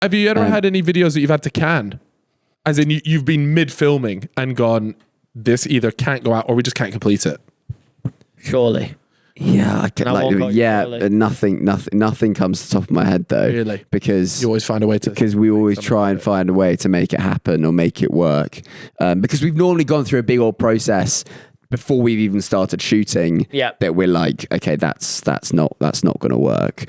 Have you ever had any videos that you've had to can? As in you've been mid-filming and gone, this either can't go out or we just can't complete it? Surely. Yeah, I can, nothing comes to the top of my head though. Really? Because you always find a way to. Because we always try and find a way to make it happen or make it work. Because we've normally gone through a big old process before we've even started shooting. Yeah. That we're like, okay, that's not going to work.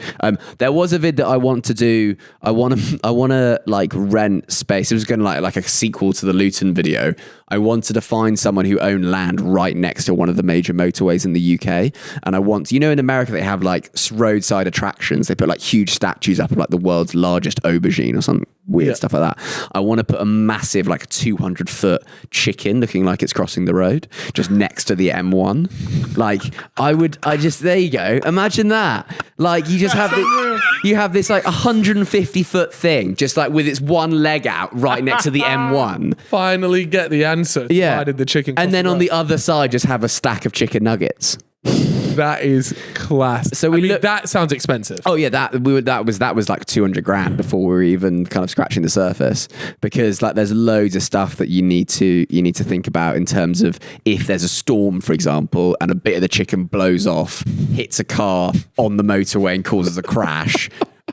There was a vid that I want to do. I want to like rent space. It was going to like a sequel to the Luton video. I wanted to find someone who owned land right next to one of the major motorways in the UK. And I want, in America, they have like roadside attractions. They put like huge statues up of like the world's largest aubergine or some weird stuff like that. I want to put a massive like 200-foot chicken looking like it's crossing the road just next to the M1. Like there you go. Imagine that. Like you just have this like 150-foot thing just like with its one leg out right next to the M1. Finally get the answer. Yeah. Why did the chicken and then on the other side just have a stack of chicken nuggets. That is class. So that sounds expensive. Oh yeah, that was like 200 grand before we were even kind of scratching the surface, because like there's loads of stuff that you need to think about in terms of if there's a storm, for example, and a bit of the chicken blows off, hits a car on the motorway and causes a crash.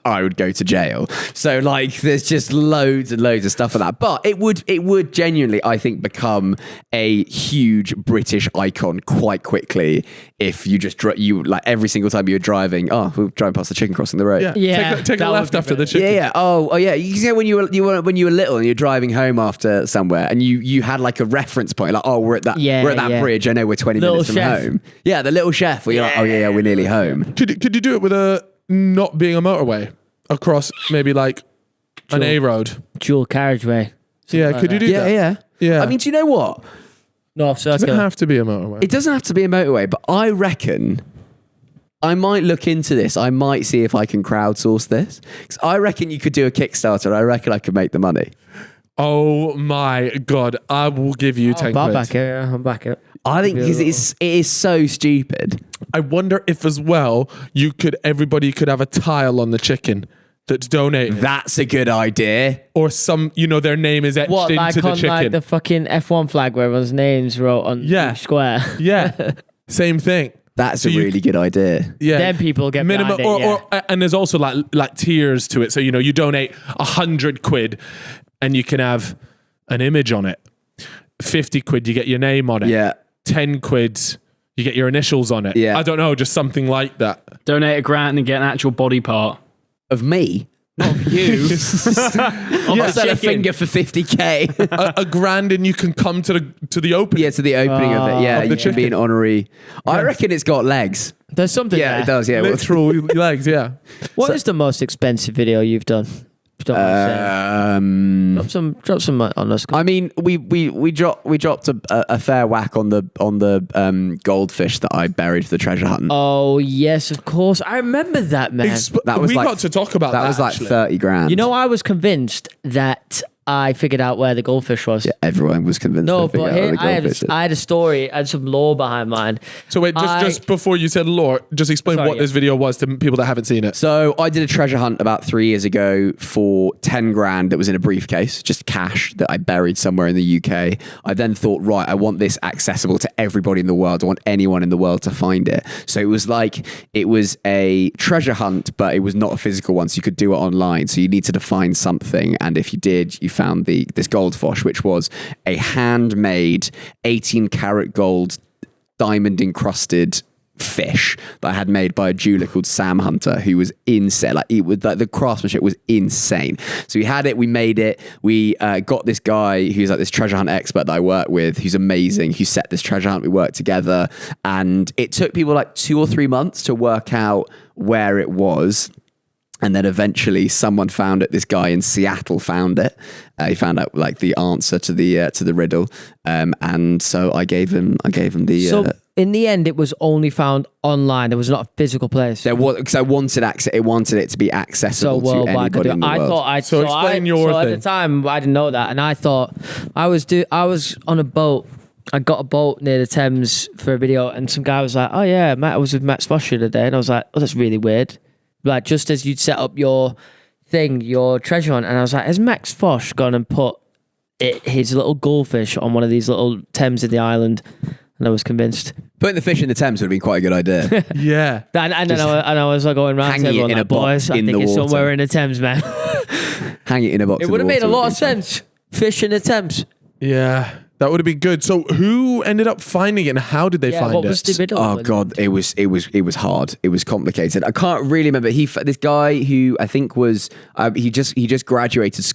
I would go to jail. So like there's just loads and loads of stuff for that. But it would genuinely, I think, become a huge British icon quite quickly if you just like every single time you're driving, we're driving past the chicken crossing the road. Yeah. Take a left after the chicken. Yeah. Oh yeah. You can see when you were little and you're driving home after somewhere and you had like a reference point, like, we're at that bridge. I know we're 20 minutes from home. Yeah, the little chef where you're like, we're nearly home. Could you do it with a not being a motorway across maybe like an A road, dual carriageway? Yeah, could you do that? Yeah. I mean, do you know what? No, it doesn't have to be a motorway. It doesn't have to be a motorway, but I reckon I might look into this. I might see if I can crowdsource this. Because I reckon you could do a Kickstarter. I reckon I could make the money. Oh my God. I will give you 10 quid. I'll back it. I think because it is so stupid. I wonder if as well everybody could have a tile on the chicken that's donated. That's a good idea. Or some, their name is etched into the chicken. Like the fucking F1 flag where everyone's names wrote on each square. Yeah. Same thing. That's a really good idea. Yeah. Then people get minimum, and there's also like tiers to it. So you donate 100 quid, and you can have an image on it. 50 quid, you get your name on it. Yeah. 10 quid, you get your initials on it. Yeah. I don't know, just something like that. Donate £1,000 and get an actual body part. Of me? Not of you. I'll sell a finger for 50k. £1,000 and you can come to the opening. Yeah, to the opening of it. Yeah, you can be an honorary. I reckon it's got legs. There's something there. It does, yeah. Literal legs, yeah. What is the most expensive video you've done? Drop some on us. I mean, we dropped a fair whack on the goldfish that I buried for the treasure hunt. Oh yes, of course. I remember that, man. We got to talk about that. That was like actually. 30 grand. I was convinced that I figured out where the goldfish was. Yeah, everyone was convinced. No, but I had a story and some lore behind mine. So wait, just before you said lore, just explain what this video was to people that haven't seen it. So I did a treasure hunt about 3 years ago for 10 grand that was in a briefcase, just cash that I buried somewhere in the UK. I then thought, right, I want this accessible to everybody in the world. I want anyone in the world to find it. So it was a treasure hunt, but it was not a physical one. So you could do it online. So you needed to find something. And if you did, you found this gold Fosh, which was a handmade 18 karat gold diamond encrusted fish that I had made by a jeweler called Sam Hunter, who was insane. The craftsmanship was insane. So we had it, we made it, we got this guy who's like this treasure hunt expert that I work with, who's amazing, who set this treasure hunt. We worked together, and it took people like 2 or 3 months to work out where it was. And then eventually someone found it. This guy in Seattle found it. He found out like the answer to the riddle. And so I gave him the. So in the end, it was only found online. There was not a physical place. There was, because I wanted access. It wanted it to be accessible to anybody in the world. So explain your thing. At the time, I didn't know that, and I thought I was on a boat. I got a boat near the Thames for a video, and some guy was like, "Oh yeah, Matt, I was with Matt's Fosh the other day," and I was like, "Oh, that's really weird." Like, just as you'd set up your thing, your treasure hunt, and I was like, has Max Fosh gone and put his little goldfish on one of these little Thames in the island? And I was convinced. Putting the fish in the Thames would have been quite a good idea. Yeah. And I was like going around to everyone, like, boys, I think it's somewhere in the Thames, man. Hang it in a box. It would have made a lot of sense. Fish in the Thames. Yeah. That would have been good. So who ended up finding it and how did they find what it? was the middle? Oh God, it was hard. It was complicated. I can't really remember. This guy who I think was he just graduated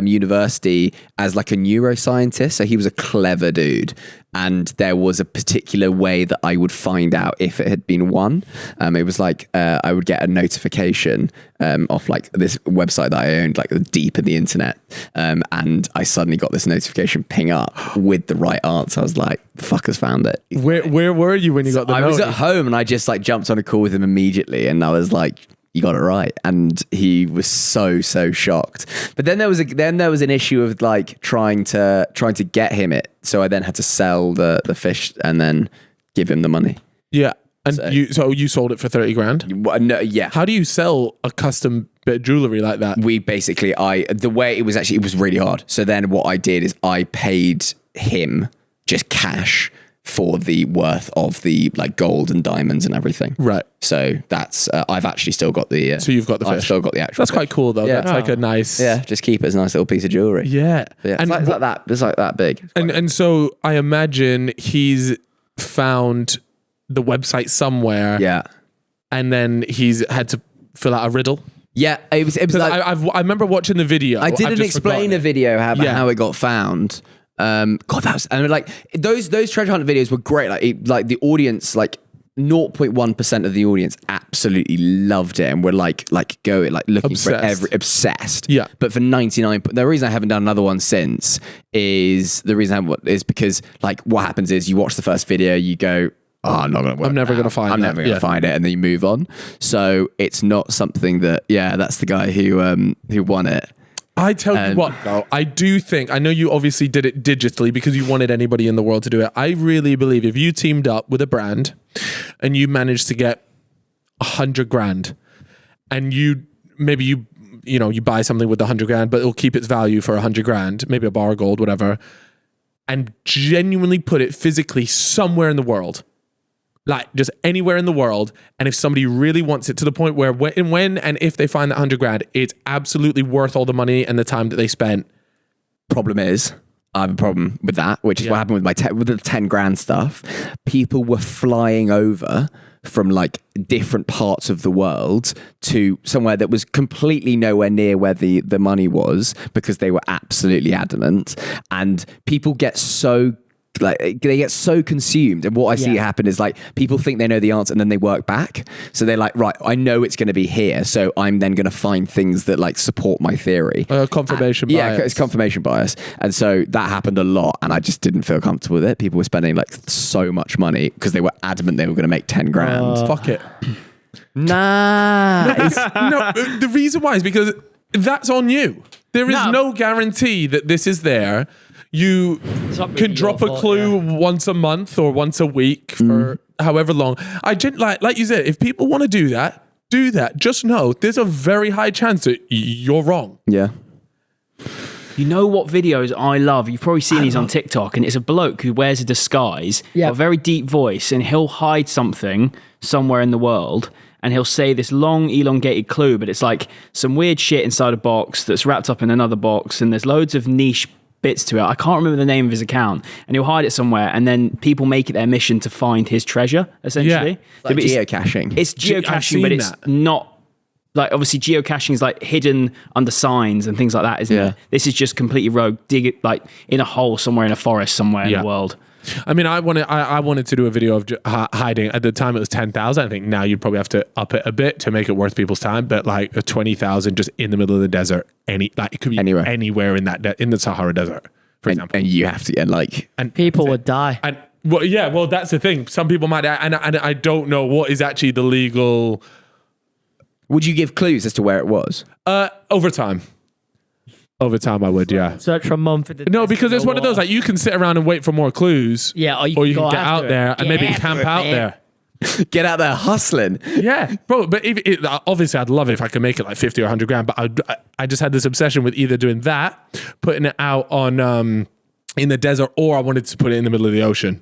university as like a neuroscientist. So he was a clever dude. And there was a particular way that I would find out if it had been won. It was like I would get a notification off like this website that I owned, like deep in the internet, and I suddenly got this notification ping up with the right answer. I was like, "Fuckers found it." Where were you when you got the I was at home and I just like jumped on a call with him immediately, and I was like, "You got it right," and he was so shocked. But then there was an issue of like trying to get him it. So I then had to sell the fish and then give him the money. Yeah, and so you sold it for 30 grand. No, yeah. How do you sell a custom bit of jewelry like that? We basically the way it was really hard. So then what I did is I paid him just cash for the worth of the like gold and diamonds and everything. Right. So that's I've actually still got the. So you've got the fish. I've still got the actual. That's fish. quite cool though. Yeah. That's like a nice. Yeah, just keep it as a nice little piece of jewelry. Yeah. Yeah. And It's like that. It's like that big. And so I imagine he's found the website somewhere. Yeah. And then he's had to fill out a riddle. Yeah, it was like, I remember watching the video. I didn't explain the video how it got found. God, that was, and like those treasure hunt videos were great. Like the audience, like 0.1% of the audience absolutely loved it and were like looking Obsessed. for obsessed. Yeah. But for 99, the reason I haven't done another one since is because like what happens is you watch the first video, you go, oh, I'm not gonna work. I'm never gonna find. I'm never gonna find it, and then you move on. So it's not something that. Yeah, that's the guy who won it. I tell you what, though, I do think, I know you obviously did it digitally because you wanted anybody in the world to do it. I really believe if you teamed up with a brand and you managed to get 100 grand and you buy something with 100 grand, but it'll keep its value for 100 grand, maybe a bar of gold, whatever, and genuinely put it physically somewhere in the world. Like just anywhere in the world. And if somebody really wants it to the point where when and if they find that 100 grand, it's absolutely worth all the money and the time that they spent. Problem is, I have a problem with that, which is what happened with the 10 grand stuff. People were flying over from like different parts of the world to somewhere that was completely nowhere near where the money was because they were absolutely adamant. And people get so consumed, and what I see happen is like people think they know the answer and then they work back, so they're like, right, I know it's going to be here, so I'm then going to find things that like support my theory. Confirmation bias. Yeah, it's confirmation bias. And so that happened a lot and I just didn't feel comfortable with it. People were spending like so much money because they were adamant they were going to make 10 grand. Fuck it. Nah. No, the reason why is because that's on you. There is no guarantee that this is there. You can drop a clue once a month or once a week for however long. Like you said, if people want to do that, do that. Just know there's a very high chance that you're wrong. Yeah. You know what videos I love? You've probably seen these on TikTok, and it's a bloke who wears a disguise, got a very deep voice, and he'll hide something somewhere in the world, and he'll say this long, elongated clue, but it's like some weird shit inside a box that's wrapped up in another box, and there's loads of niche bits to it. I can't remember the name of his account, and he'll hide it somewhere, and then people make it their mission to find his treasure, essentially. Like geocaching. It's geocaching, but it's not like, obviously geocaching is like hidden under signs and things like that, isn't it? This is just completely rogue. Dig it like in a hole somewhere in a forest somewhere in the world. I mean, I wanted to do a video of hiding. At the time, it was 10,000. I think now you'd probably have to up it a bit to make it worth people's time. But like a 20,000 just in the middle of the desert, it could be anywhere in that in the Sahara Desert, for example. And you have to and people would die. And well, that's the thing. Some people might die, and I don't know what is actually the legal. Would you give clues as to where it was? Over time. Over time, I would, yeah. Search for a month. No, because it's one of those, like, you can sit around and wait for more clues. Yeah, or you can get out there and maybe camp out there. Get out there hustling. Yeah, bro. But obviously, I'd love it if I could make it like 50 or 100 grand. But I just had this obsession with either doing that, putting it out on in the desert, or I wanted to put it in the middle of the ocean.